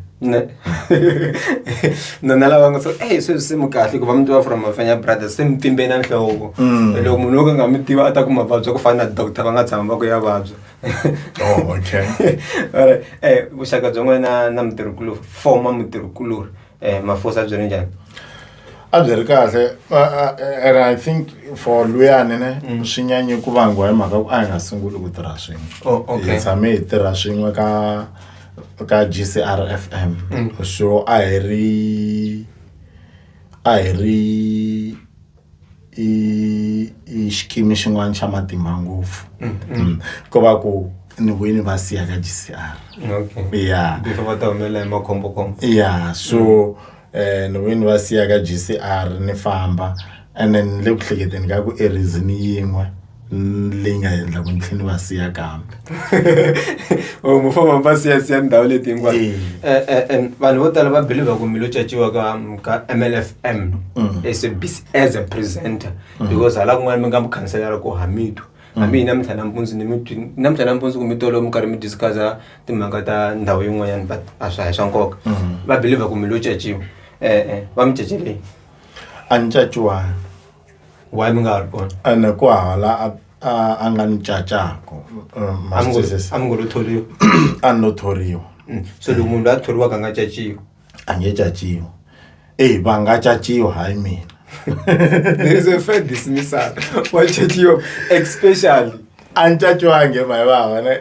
Speaker 1: na lava nga so sweswi se mu kahle ku va mi tiva from Mafenya brothers se mi pfimbe na nhloko loko munhu loko nga mi tiva a ta ku mavabyi ku fana na doctor va nga tshama va ku ya vabya
Speaker 2: okay
Speaker 1: alright vuxaka byin'wana na mutirhikulori former mutirhikulori mafosa byi ri njhani
Speaker 2: a byi ri kahle and I think for luyani ne swi nyanye ku vangiwa hi mhaka ku a hi nga sunguli ku tirha swin'we hi tshame hi tirha swin'we ka GCR FM so a hi ri i xikimi xin'wana xa matimba ngopfu ko va ku ni vuyini va siya ka GCR
Speaker 1: before va ta humelela hi makhombokhombo
Speaker 2: so ni vuyini va siya ka GCR ni famba and then le ku hleketeni ka ku reason yin'we leyi nga endla ku ntlhini va siya kambe
Speaker 1: mo famba va siya ndhawu leti hinkwato vanhu vo tala va believe ku mi lo caciwa ka MLFM as a presenter because hala kun'wana mi nga mi khanselela ku hamito hambi namuntlha nampundzu ku mi tolo mi karhi mi discussa timhaka ta ndhawu yin'wanyana but a swi swa nkoka va believe ku mi lo caciwa va mi cacele
Speaker 2: a ni caciwanga
Speaker 1: why mi nga ha ri kona
Speaker 2: ene ku hala a nga ni cacako
Speaker 1: a mi ngo lo thoriwa
Speaker 2: a no thoriwa
Speaker 1: so loko munhu loyi a thoriwaka a nga caciwa
Speaker 2: a nge caciwa va nga caciwa hayi mina
Speaker 1: there is a fair dismissal wa caciwa especially
Speaker 2: a ni caciwangi Mhayivava ene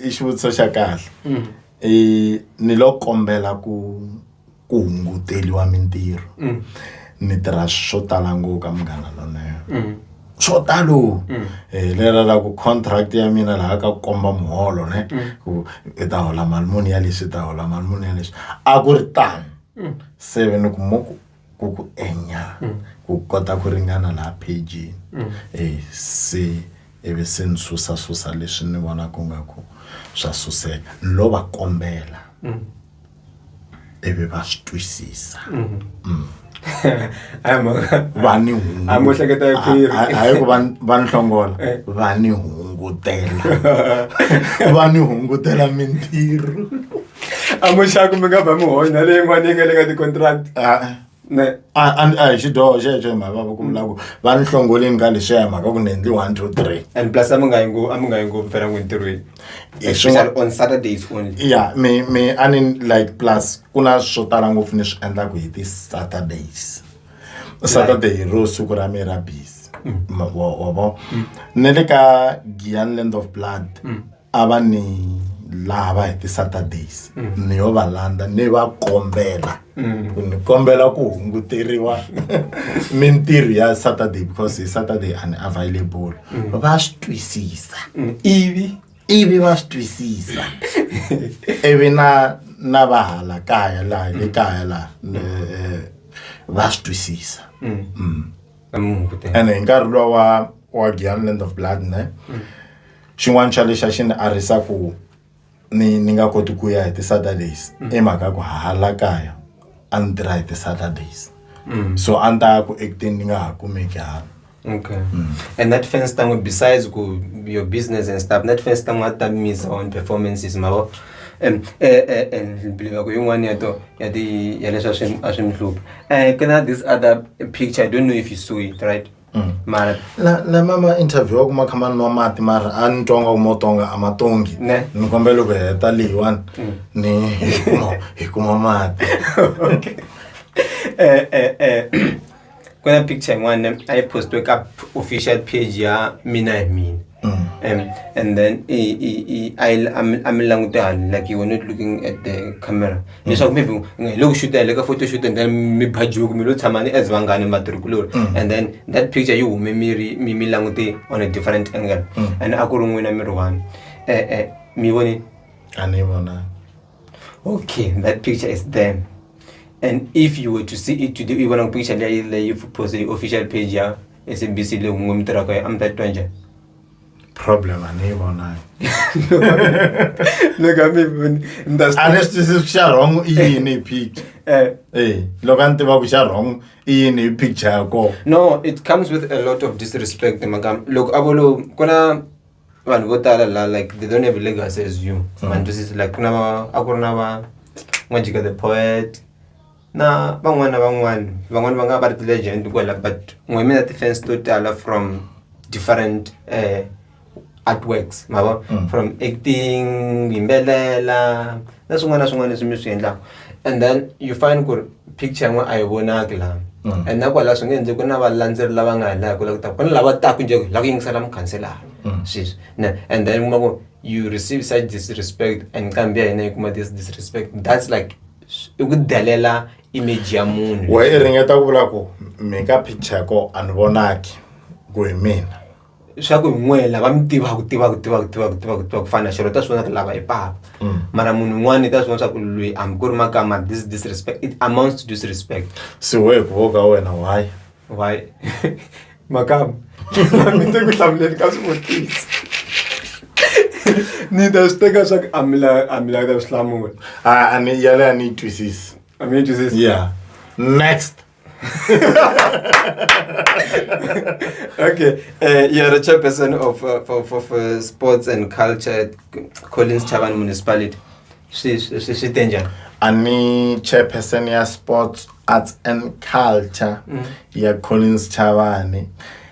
Speaker 2: i xivutiso xa kahle ni lo kombela ku hunguteliwa mintirho ni tirha swo tala ngopfu ka munghana loneyo swo talo lera la ku contract ya mina laha ka komba muholo ne ku i ta hola mali muni ya leswi ta hola mali muni ya leswi a ku ri tano 7 ku enya ku kota ku ringana laha page se eve se ni susa leswi ni vona ku nga ku swa suseka lo va kombela eve va swi twisisa vani hayi ku va ni hlongola vani hungutela mintirho
Speaker 1: amoxaku mi nga va mi honya leyi n'wana yi nga le ka ti-contract
Speaker 2: a hi xidoho xexo Mhayivava ku vula ku va ni hlongoleni ka leswiya hi mhaka ku ni endli 1 2 3
Speaker 1: and plus a mi nga yi ngopfu phela n'wi ntirhweni especially on Saturdays only
Speaker 2: me a ni like plus ku na swo tala ngopfu ni swi endlaku hi ti-Saturdays Saturday ro siku ra mi ra busy wa ne le ka Giyani Land of Blood ava ni lava hi ti-Saturdays ni yo va landa ni va kombela ni kombela ku hunguteriwa mintirho ya Saturday because Saturday unavailable va swi twisisa ivi va swi twisisa ivi na va hala kaya laha le kaya laha va swi twisisa ene hi nkarhi lowa wa Giyani Land of Blood ne xin'wana xa lexi a xi ni arisa ku ni nga koti ku ya hi ti-Saturdays emhaka ku hala kaya a ni tirha hi ti-Saturdays so a ni ta ku acting ni nga ha kumeki hala.
Speaker 1: Okay. And that fence thing, besides go your business and stuff, that fence thing what that means on performances, mabo. Believe you one year ya leswi a swi mhlupha. Can I have this other picture? I don't know if you saw it, right? Mara
Speaker 2: la mama interview ku makhamani no mati mara a ni tonga ku motonga amatongi ni kombela ku heta leyiwani ni hi kuma mati.
Speaker 1: Okay. Kuna picture one I post wake up official page ya mina hi mina. And then I'm like you were not looking at the camera. So maybe look shoot like a photo shoot and then me baju me lot samani as vangani matriculor. And then that picture you me language on a different angle. And akurung wina mirwan. Me woni
Speaker 2: anivona.
Speaker 1: Okay, that picture is them. And if you were to see it today, you want a picture like you post the official page ya SBC le ngumtera ko am that twanja.
Speaker 2: Problem anivona.
Speaker 1: Look at me that's
Speaker 2: anesthesia wrong in picture. Look ante ba ku wrong in picture ko.
Speaker 1: No, it comes with a lot of disrespect, Makam. Look, abolo kuna one votala like they don't have legacy as you. Man, this is like kuna akurna ba ngajika the poet. Na bangwan banga ba legend kwela but ngweme that defense total from different artworks mabo from acting imbelela nasungwana simiswendla and then you find good picture ngo ayibona kla and nakwala songenze kuna balandzeri lava nga la ku la kuna lava ta ku nje la ku yingisela mukhansela sis and then you receive such disrespect and kambia ina kuma this disrespect that's like ukudelela image ya munhu
Speaker 2: wa iringeta ku vula ku meka picture ko anivonaki ku hi mina
Speaker 1: swa ku n'wela va mitiva ku fana xero ta swona lava i papa mara munhu un'wana ta swona swa ku loyi am ku ri Makama this disrespect it amounts to disrespect
Speaker 2: so we ku voka wena why
Speaker 1: Makamu. Mi te ku hlamuleni ka swivutiso. Ni ta swi teka swa ku amila ta swi hlamula.
Speaker 2: Ani yale ani twisisa.
Speaker 1: I mean to say.
Speaker 2: Yeah. Next.
Speaker 1: Okay, you're the chairperson of sports and culture at Collins Chabane Municipality. She danger.
Speaker 2: Ani chairperson ya sports, arts and culture ya Collins Chabane.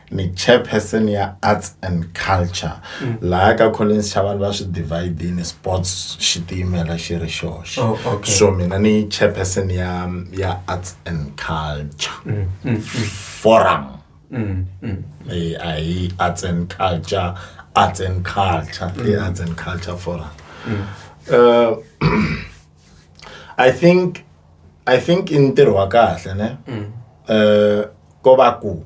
Speaker 2: Ni chairperson ya arts and culture. Like a Collins Chabane va swi divide in sports xitimela xi ri xoxe.
Speaker 1: Oh, okay.
Speaker 2: So mina ni chairperson ya arts and culture forum. I arts and culture the arts and culture forum. I think in ntirho wa kahle ne ko va ku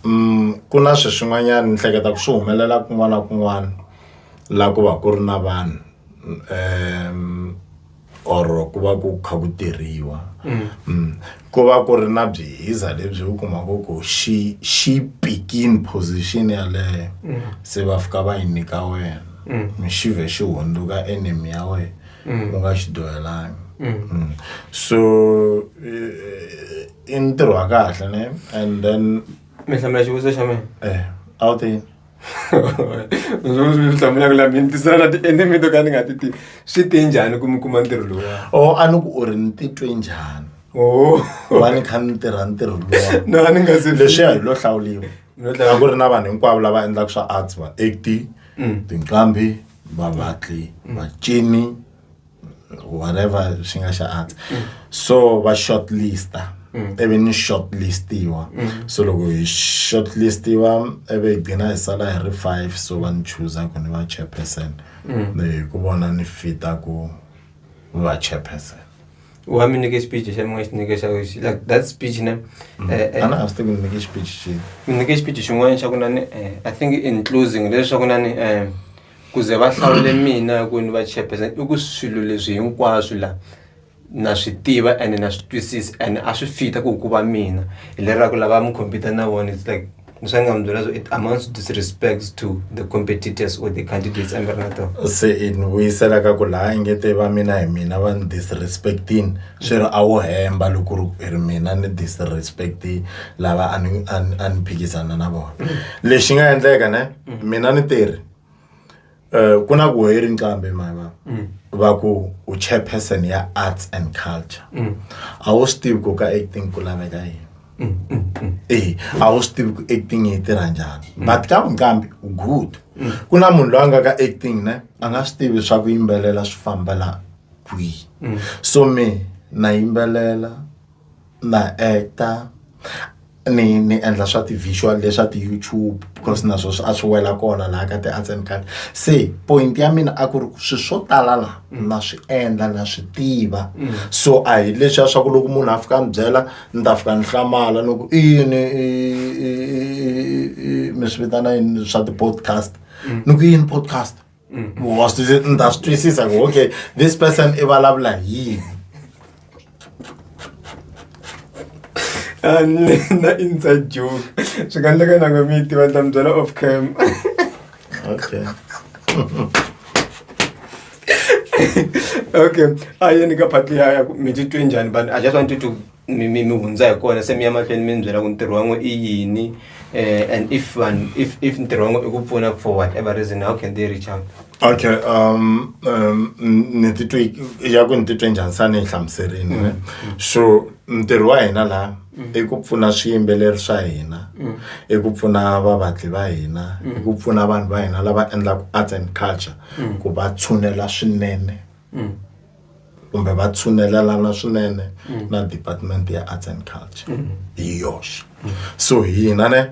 Speaker 2: kuna swin'wanyana ni hleketa ku swi humelela kun'wana na kun'wana la ku va ku ri na vanhu or ku va ku kha ku tirhiwa ku va ku ri na byihiza lebyi u kumaka ku xi picking position yaleyo se va fika va yi nyika wena mi xi ve xi hundzuka enemy ya wena u nga xi dyohelanga so i ntirho wa kahle ne and then
Speaker 1: Mi hlamula xivutiso xa mina.
Speaker 2: a wu tini
Speaker 1: Mi hlamula ku la mi tisana na ti-enemy to ka ni nga ti tivi. Swi te njhani ku mi kuma ntirho lowuya?
Speaker 2: a ni ku u ri ni titwe njhani va ni kha ni tirha ntirho luwa
Speaker 1: No, ni nga se
Speaker 2: leswi hi lo hlawuliwa a ku ri na vanhu hinkwavo lava endlaka swa arts va acting tinqambi vavatli vacini whatever swi nga xa arts so va shortlista ivi ni shortlistiwa so loko hi shortlistiwa ivi hi gcina hi sala hi ri 5 so va ni chuza ku ni va chairperson hi ku vona ni fita ku va chairperson.
Speaker 1: Wa mi nyike speech xa mi nga xi nyike xa like that speech ne
Speaker 2: ana a swi tivi ni nyike speech xi
Speaker 1: mi nyike speech xin'wana xa ku na ni I think in closing leswaku na ni ku ze va hlawule mina ku ni va chairperson I ku swilo leswi hinkwaswo la na swi tiva and na swi twisisa and a swi fita ku va mina hi lera ku lava mi compete na vona it's like swi nga mi byela so it amounts to disrespect to the competitors or the candidates and to
Speaker 2: se in vuyisela ka ku laha ingete va mina hi mina va ni disrespecting swi ri a wo hemba loko ri mina ni disrespecti lava a ni phikizana na vona lexi nga endleka ne mina ni tirhi ku na ku heri nqambi Mhayivava va ku u chairperson ya arts and culture a wu swi tivi ku ka acting ku laveka yini a wu swi tivi ku acting yi tirha njhani but ka nqambi good ku na munhu loyi a nga ka acting ne a nga swi tivi swa ku yimbelela swi fambela kwihi so me na yimbelela na actor ni endla swa ti visual leswa ti YouTube because na swo a swi wela kona la ka ti arts and culture se point ya mina a ku ri swi swo tala la na swi endla na swi tiva so a hi leswa swa ku loko munhu a fika byela ni ta fika ni hlamala loko yini mi swi vitana yini swa ti podcast ni ku yini podcast was this ni ta swi twisisa ku okay this person I vulavula yini
Speaker 1: na inside joke swi nga endleka na nga mi tiva ni ta mi byela off cam.
Speaker 2: okay
Speaker 1: Okay, yeni ka part ya mi titwe njhani but I just wanted to mi hundza hi kona se mi ya mahlweni mi byela ku ntirho wan'we I yini and if ntirho wan'we I ku pfuna for whatever reason how can they reach out?
Speaker 2: Okay, ni titwe ya ku ni titwe njhani sa ni hlamuserini so ntirho wa hina la I ku pfuna swiyimbeleri swa hina I ku pfuna vavatli va hina I ku pfuna vanhu va hina lava endlaka arts and culture ku va tshunela swinene kumbe va tshunelelana swinene na department ya arts and culture hi yoxe so hina ne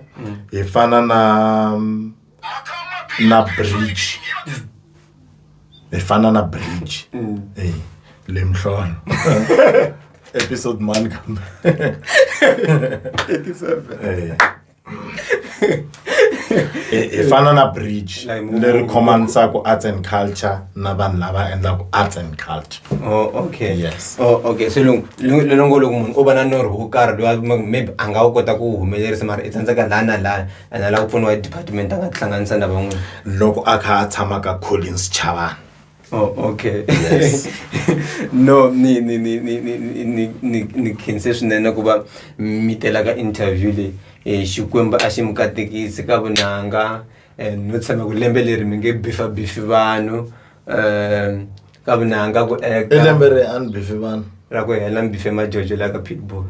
Speaker 2: hi fana na bridge hi fana na bridge le mhlolo episode 1 kambe
Speaker 1: 87
Speaker 2: hi fana na bridge
Speaker 1: Like,
Speaker 2: leri khomanisaka arts and culture na vanhu lava endlaka arts and culture.
Speaker 1: Oh, okay.
Speaker 2: Yes.
Speaker 1: Oh, okay. So loko munhu o va na norho wo karhi loyi maybe a nga wu kota ku humelerisa mara i tsandzeka laha na laha and a lava ku pfuniwa hi department a nga tihlanganisa na van'wini.
Speaker 2: Loko a kha a tshama ka Collins Chavani.
Speaker 1: Oh, okay.
Speaker 2: Yes.
Speaker 1: No, ni khense swinene ku va mi tela ka interview leyi. Xikwembu a xi mi katekisi ka vunanga no tshama ku lembe leri mi nge bifi vanhu ka vunanga ku acta.
Speaker 2: I lembe ri a ni bifi vanhu.
Speaker 1: Ra ku hela mi bife majojo la ka Pitbull.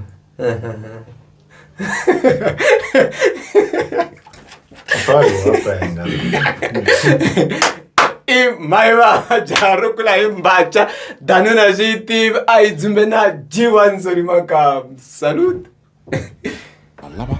Speaker 2: Sorry, wapenga.
Speaker 1: Mhayivava jaro kula hi mbacha danuna swi tivi a hi dzumbe na G1 Makamu. Salute.
Speaker 4: Alaba